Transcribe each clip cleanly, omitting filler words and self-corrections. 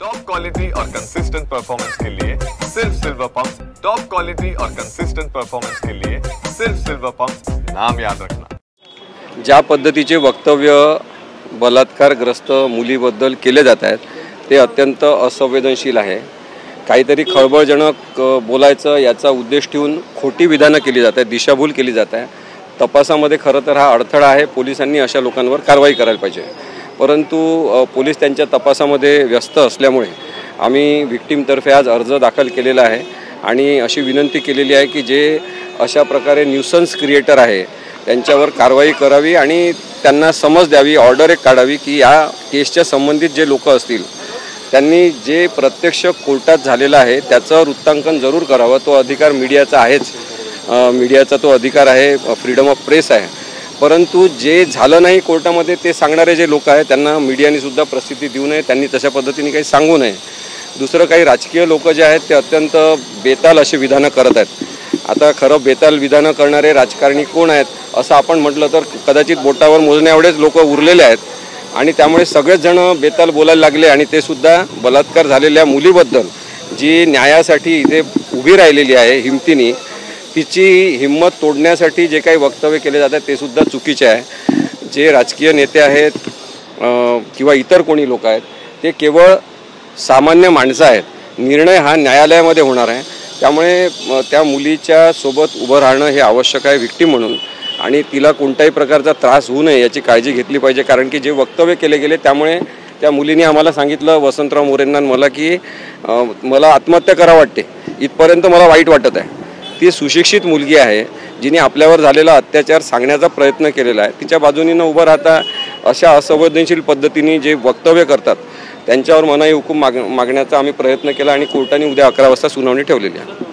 Top quality और consistent performance के लिए सिर्फ सिल्वर पंप्स। टॉप क्वालिटी और कंसिस्टेंट परफॉर्मेंस के लिए सिर्फ सिल्वर पंप्स, नाम याद रखना। ज्या पद्धतीचे वक्तव्य बलात्कारग्रस्त मुलीबद्दल केले जात आहेत ते अत्यंत असंवेदनशील आहे। काहीतरी खळबळजनक बोलायचं याचा उद्देश ठेवून खोटी विधानं केली जात आहेत, दिशाभूल केली जात आहे। तपासामध्ये खरं तर हा अडथळा आहे। पोलिसांनी अशा लोकांवर कारवाई करायला पाहिजे, परंतु पोलीस त्यांच्या तपासामध्ये व्यस्त असल्यामुळे आम्ही व्हिक्टीमतर्फे आज अर्ज दाखल केलेला आहे आणि अशी विनंती केलेली आहे की जे अशा प्रकारे न्यूसन्स क्रिएटर आहे त्यांच्यावर कारवाई करावी आणि त्यांना समज द्यावी, ऑर्डर एक काढावी की या केसच्या संबंधित जे लोक असतील त्यांनी जे प्रत्यक्ष कोर्टात झालेलं आहे त्याचं वृत्तांकन जरूर करावं। तो अधिकार मीडियाचा आहेच, मीडियाचा तो अधिकार आहे, फ्रीडम ऑफ प्रेस आहे, परंतु जे झालं नाही कोर्टामध्ये ते सांगणारे जे लोक आहेत त्यांना मीडियाने सुद्धा प्रसिद्धी देऊ नये, त्यांनी तशा पद्धतीने काही सांगू नये। दुसरं काही राजकीय लोक जे आहेत ते अत्यंत बेताल अशी विधानं करत आहेत। आता खरं बेताल विधानं करणारे राजकारणी कोण आहेत असं आपण म्हटलं तर कदाचित बोटावर मोजण्याएवढेच लोक उरलेले आहेत आणि त्यामुळे सगळेच जण बेताल बोलायला लागले आणि ते सुद्धा बलात्कार झालेल्या मुलीबद्दल जी न्यायासाठी इथे उभी राहिलेली आहे हिमतीने, तिची हिम्मत तोडण्यासाठी जे काही वक्तव्य केले जातात ते सुद्धा चुकीचे आहे। जे राजकीय नेते आहेत किंवा इतर कोणी लोक आहेत ते केवळ सामान्य माणसं आहेत। निर्णय हा न्यायालयामध्ये होणार आहे, त्यामुळे त्या मुलीच्या सोबत उभं राहणं हे आवश्यक आहे व्हिक्टीम म्हणून आणि तिला कोणत्याही प्रकारचा त्रास होऊ नये याची काळजी घेतली पाहिजे। कारण की जे वक्तव्य केले गेले त्यामुळे त्या मुलीने आम्हाला सांगितलं, वसंतराव मोरेंना मला, की मला आत्महत्या करा वाटते, इथपर्यंत मला वाईट वाटत आहे। ती सुशिक्षित मुलगी आहे जिने आपल्यावर झालेला अत्याचार सांगण्याचा प्रयत्न केलेला आहे। तिच्या बाजूने न उभं राहता अशा असंवेदनशील पद्धतीने जे वक्तव्य करतात त्यांच्यावर मनाई हुकूम मागण्याचा आम्ही प्रयत्न केला आणि कोर्टाने उद्या 11 वाजता सुनावणी ठेवलेली आहे।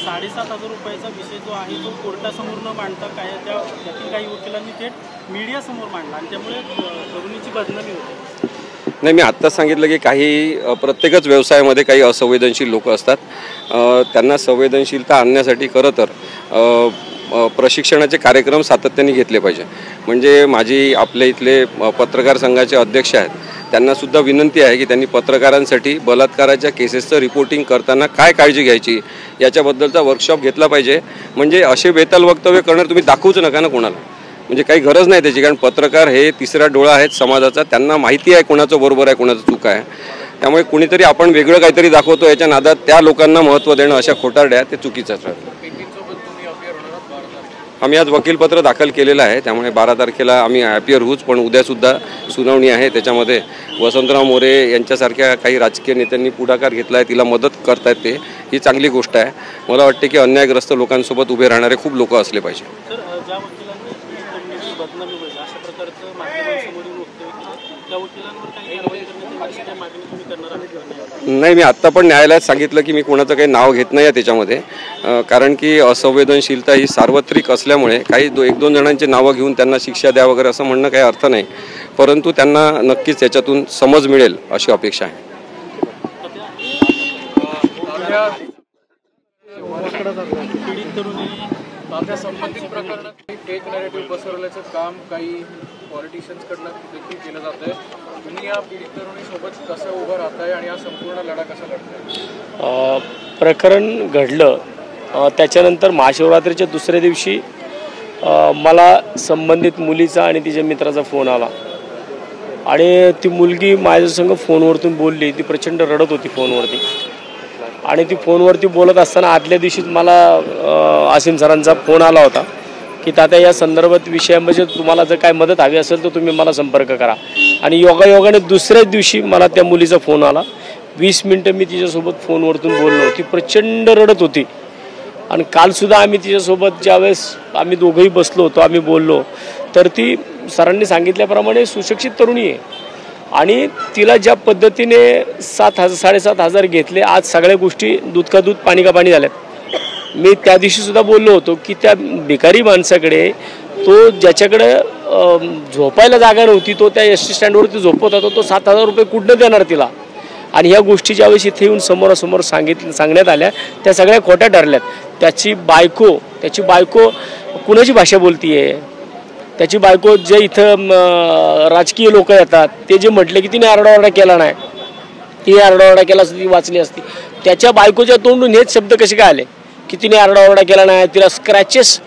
7,500 रुपयाचा विषय जो आहे तो कोर्टासमोर न मांडता काय त्यातील काही वकिलांनी थेट मीडियासमोर मांडला आणि त्यामुळे तरुणीची बदनामी होते। नाही, मी आत्ताच सांगितलं की काही प्रत्येकच व्यवसायामध्ये काही असंवेदनशील लोक असतात, त्यांना संवेदनशीलता आणण्यासाठी खरं तर प्रशिक्षणाचे कार्यक्रम सातत्याने घेतले पाहिजे। म्हणजे माझी आपल्या इथले पत्रकार संघाचे अध्यक्ष आहेत त्यांनासुद्धा विनंती आहे की त्यांनी पत्रकारांसाठी बलात्काराच्या केसेसचं रिपोर्टिंग करताना काय काळजी घ्यायची याच्याबद्दलचा वर्कशॉप घेतला पाहिजे। म्हणजे असे बेताल वक्तव्य करणार तुम्ही दाखवूच नका ना कोणाला, म्हणजे काही गरज नाही त्याची, कारण पत्रकार हे तिसरा डोळा आहेत समाजाचा, त्यांना माहिती आहे कोणाचं बरोबर आहे कोणाचं चूक आहे। त्यामुळे कुणीतरी आपण वेगळं काहीतरी दाखवतो याच्या नादात त्या लोकांना महत्त्व देणं अशा खोटारड्या ते चुकीचंच राहतं। आम्ही आज वकीलपत्र दाखल केलेलं आहे, त्यामुळे 12 तारखेला आम्ही ॲपियर होऊच, पण उद्यासुद्धा सुनावणी आहे। त्याच्यामध्ये वसंतराव मोरे यांच्यासारख्या काही राजकीय नेत्यांनी पुढाकार घेतला आहे, तिला मदत करतायत, ते ही चांगली गोष्ट आहे। मला वाटते की अन्यायग्रस्त लोकांसोबत उभे राहणारे खूप लोक असले पाहिजे। नाही, मी आत्ता पण न्यायालयात सांगितलं की मी कोणाचं काही नाव घेत नाही आहे त्याच्यामध्ये, कारण की असंवेदनशीलता ही सार्वत्रिक असल्यामुळे काही 1-2 जणांची नावं घेऊन त्यांना शिक्षा द्या वगैरे असं म्हणणं काही अर्थ नाही, परंतु त्यांना नक्कीच याच्यातून समज मिळेल अशी अपेक्षा आहे। संबंधित प्रकरणात फेक नॅरेटिव्ह पसरवल्याचं काम काही पॉलिटिशियन्सकडनं देखील केलं जातं आहे। तुम्ही या पीडित तरुणीसोबत कसं उभं राहताय आणि हा संपूर्ण लढा कसा लढताय? प्रकरण घडलं त्याच्यानंतर महाशिवरात्रीच्या दुसऱ्या दिवशी मला संबंधित मुलीचा आणि तिच्या मित्राचा फोन आला आणि ती मुलगी माझ्यासंग फोनवरतून बोलली। ती प्रचंड रडत होती फोनवरती आणि ती फोनवरती बोलत असताना आदल्या दिवशीच मला आसिम सरांचा फोन आला होता की तात्या या संदर्भात विषयामध्ये तुम्हाला जर काय मदत हवी असेल तर तुम्ही मला संपर्क करा। आणि योगायोगाने दुसऱ्याच दिवशी मला त्या मुलीचा फोन आला। 20 मिनटं मी तिच्यासोबत फोनवरतून बोललो। ती प्रचंड रडत होती आणि कालसुद्धा आम्ही तिच्यासोबत ज्यावेळेस आम्ही दोघंही बसलो होतो, आम्ही बोललो, तर ती सरांनी सांगितल्याप्रमाणे सुशिक्षित तरुणी आहे आणि तिला ज्या पद्धतीने 7,000-7,500 घेतले, आज सगळ्या गोष्टी दूध का दूध पाणी का पाणी झाल्यात। मी त्या दिवशीसुद्धा बोललो होतो की त्या भिकारी माणसाकडे, तो ज्याच्याकडे झोपायला जागा नव्हती, तो त्या एस टी स्टँडवरती झोपत होता, तो 7,000 रुपये कुठनं देणार तिला? आणि ह्या गोष्टी ज्यावेळेस इथे येऊन समोरासमोर सांगण्यात आल्या त्या सगळ्या खोट्या ठरल्यात। त्याची बायको कुणाची भाषा बोलतीये? त्याची बायको जे इथं राजकीय लोक येतात ते जे म्हटले की तिने आरडाओरडा केला नाही, तिने आरडाओरडा केला असती ती वाचली असती, त्याच्या बायकोच्या तोंडून हेच शब्द कसे काय आले की तिने आरडाओरडा केला नाही, तिला स्क्रॅचेस,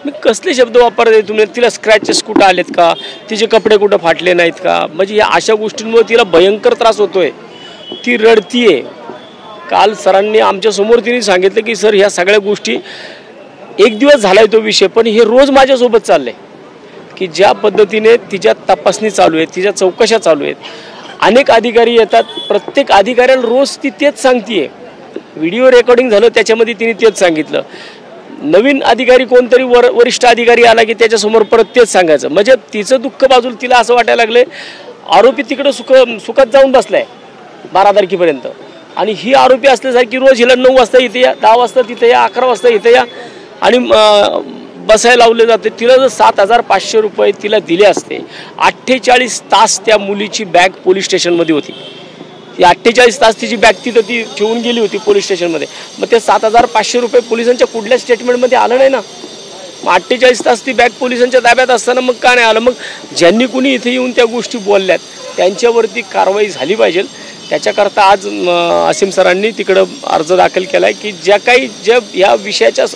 मी कसले शब्द वापरते तुम्ही, तिला स्क्रॅचेस कुठं आलेत का, तिचे कपडे कुठं फाटले नाहीत का, म्हणजे या अशा गोष्टींमुळे तिला भयंकर त्रास होतोय, ती रडतीये. काल सरांनी आमच्यासमोर तिने सांगितलं की सर ह्या सगळ्या गोष्टी एक दिवस झालाय तो विषय, पण हे रोज माझ्यासोबत चाललंय की ज्या पद्धतीने तिच्या तपासणी चालू आहे, तिच्या चौकशा चालू आहेत, अनेक अधिकारी येतात, प्रत्येक अधिकाऱ्याला रोज ती तेच सांगतीये. व्हिडिओ रेकॉर्डिंग झालं त्याच्यामध्ये तिने तेच सांगितलं. नवीन अधिकारी कोणतरी वरिष्ठ अधिकारी आला की त्याच्यासमोर परत तेच सांगायचं. म्हणजे तिचं दुःख बाजूला तिला असं वाटायला लागले आरोपी तिकडं सुखात जाऊन बसलाय 12 तारखेपर्यंत, आणि ही आरोपी असल्यासारखी रोज हिला 9 वाजता इथे या, 10 वाजता तिथे या, 11 वाजता इथे या आणि बसायला लावले जाते. तिला जर 7,500 रुपये तिला दिले असते, 48 तास त्या मुलीची बॅग पोलीस स्टेशनमध्ये होती, 48 तास तिची बॅग तिथं ती ठेवून गेली होती पोलीस स्टेशनमध्ये. मग ते 7,500 रुपये पोलिसांच्या कुठल्या स्टेटमेंटमध्ये आलं नाही ना. मग 48 तास ती बॅग पोलिसांच्या ताब्यात असताना मग का नाही आलं. मग ज्यांनी कुणी इथे येऊन त्या गोष्टी बोलल्यात त्यांच्यावरती कारवाई झाली पाहिजे. त्याच्याकरता आज असीम सरांनी तिकडं अर्ज दाखल केला आहे की ज्या या विषयाच्या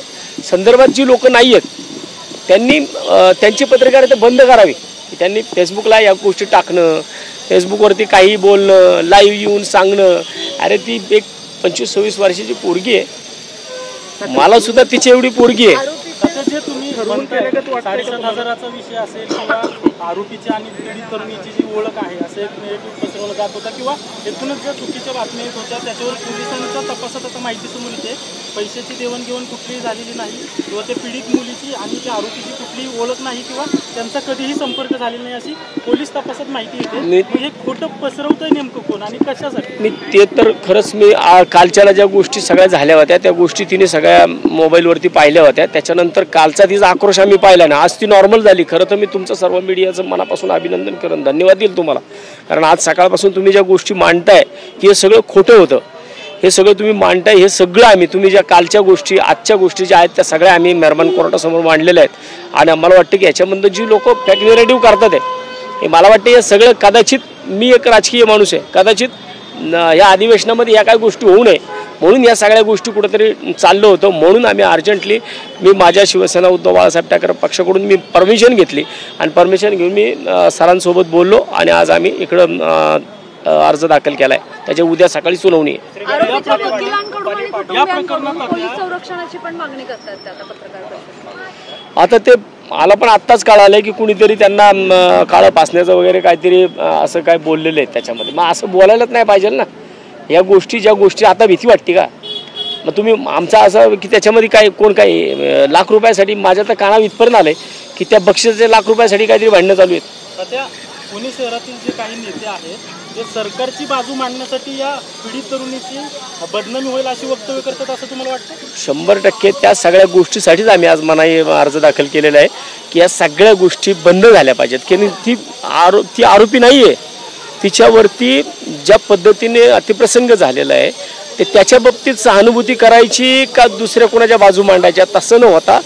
संदर्भात जी लोक नाही आहेत त्यांनी त्यांची पत्रकारिता बंद करावी. त्यांनी फेसबुकला या गोष्टी टाकणं, फेसबुकवरती काही बोलणं, लाईव्ह येऊन सांगणं, अरे ती एक 25-26 वर्षाची पोरगी आहे, मला सुद्धा तिची एवढी पोरगी आहे. जे तुम्ही 7,500चा विषय असेल किंवा आरोपीची आणि पीडित तरुणीची जी ओळख आहे असं एक नेगेटिव्ह पसरवलं जात होता किंवा एकूणच ज्या चुकीच्या बातम्या येत होत्या त्याच्यावर पोलिसांच्या तपासात आता माहिती समोर येते पैशाची देवाणघेवाण कुठलीही झालेली नाही किंवा ते पीडित मुलीची आणि त्या आरोपीची कुठलीही ओळख नाही किंवा त्यांचा कधीही संपर्क झालेला नाही अशी पोलीस तपासात माहिती येते. हे खोटं पसरवतंय नेमकं कोण आणि कशासाठी? मी ते तर खरंच मी कालच्याला ज्या गोष्टी सगळ्या झाल्या होत्या त्या गोष्टी तिने सगळ्या मोबाईलवरती पाहिल्या होत्या. त्याच्यानंतर कालचा तिचा आक्रोश आम्ही पाहिला ना, आज ती नॉर्मल झाली. खरं तर मी तुमचं सर्व मीडियाचं मनापासून अभिनंदन करेन, धन्यवाद देईल तुम्हाला. कारण आज सकाळपासून तुम्ही ज्या गोष्टी मांडताय की हे सगळं खोटं होतं, हे सगळं तुम्ही मांडताय, हे सगळं आम्ही तुम्ही ज्या कालच्या गोष्टी आजच्या गोष्टी ज्या आहेत त्या सगळ्या आम्ही मेहरबान कोर्टासमोर मांडलेल्या आहेत. आणि आम्हाला वाटतं की याच्यामधून जी लोक फेक नॅरेटिव्ह करतात आहे हे मला वाटतं हे सगळं कदाचित, मी एक राजकीय माणूस आहे, कदाचित या अधिवेशनामध्ये या काय गोष्टी होऊ नये म्हणून या सगळ्या गोष्टी कुठेतरी चाललं होतं. म्हणून आम्ही अर्जंटली मी माझ्या शिवसेना उद्धव बाळासाहेब ठाकरे पक्षाकडून मी परमिशन घेतली आणि परमिशन घेऊन मी सरांसोबत बोललो आणि आज आम्ही इकडं अर्ज दाखल केला आहे. त्याच्या उद्या सकाळी सुनावणी आहे. आता ते मला पण आत्ताच कळालं की कुणीतरी त्यांना काळं पासण्याचं वगैरे काहीतरी असं काय बोललेलं आहे त्याच्यामध्ये. मग असं बोलायलाच नाही पाहिजे ना. या गोष्टी ज्या गोष्टी आता भीती वाटते का? मग तुम्ही आमचा असं की त्याच्यामध्ये काय कोण काय लाख रुपयासाठी माझ्या तर कानावर इथपर्यंत आलंय की त्या बक्षिसाचे लाख रुपयासाठी काहीतरी भांडणं चालू आहेत. सध्या पुणे शहरातील जे काही नेते आहेत ते सरकारची बाजू मांडण्यासाठी या पीडित तरुणीची बदनामी होईल अशी वक्तव्य करतात असं तुम्हाला वाटतं? 100% त्या सगळ्या गोष्टीसाठीच आम्ही आज मनाई अर्ज दाखल केलेला आहे की या सगळ्या गोष्टी बंद झाल्या पाहिजेत. की ती आरोपी नाही आहे, तिच्यावरती ज्या पद्धतीने अतिप्रसंग झालेला आहे ते त्याच्या बाबतीत सहानुभूती करायची का दुसऱ्या कोणाच्या बाजू मांडायच्या तसं न होता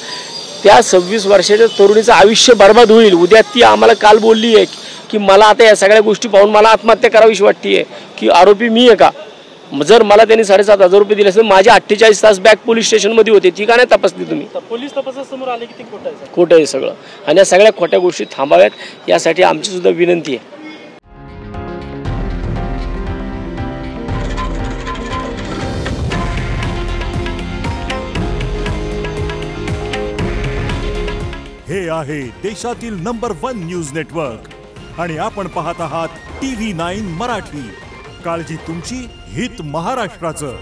त्या 26 वर्षाच्या तरुणीचं आयुष्य बर्बाद होईल. उद्या ती आम्हाला काल बोलली आहे की मला आता या सगळ्या गोष्टी पाहून मला आत्महत्या करावीशी वाटते की आरोपी मी आहे का? जर मला त्यांनी 7,500 रुपये दिले असते, माझे 48 तास बॅग पोलीस स्टेशनमध्ये होते, ती का नाही तपासली तुम्ही? पोलीस तपासासमोर आले की ते खोटं आहे सगळं. आणि या सगळ्या खोट्या गोष्टी थांबाव्यात यासाठी आमची सुद्धा विनंती आहे. हे आहे देशातील नंबर 1 न्यूज नेटवर्क आणि आपण पाहत आहात TV9 मराठी. काळजी तुमची, हित महाराष्ट्राचं.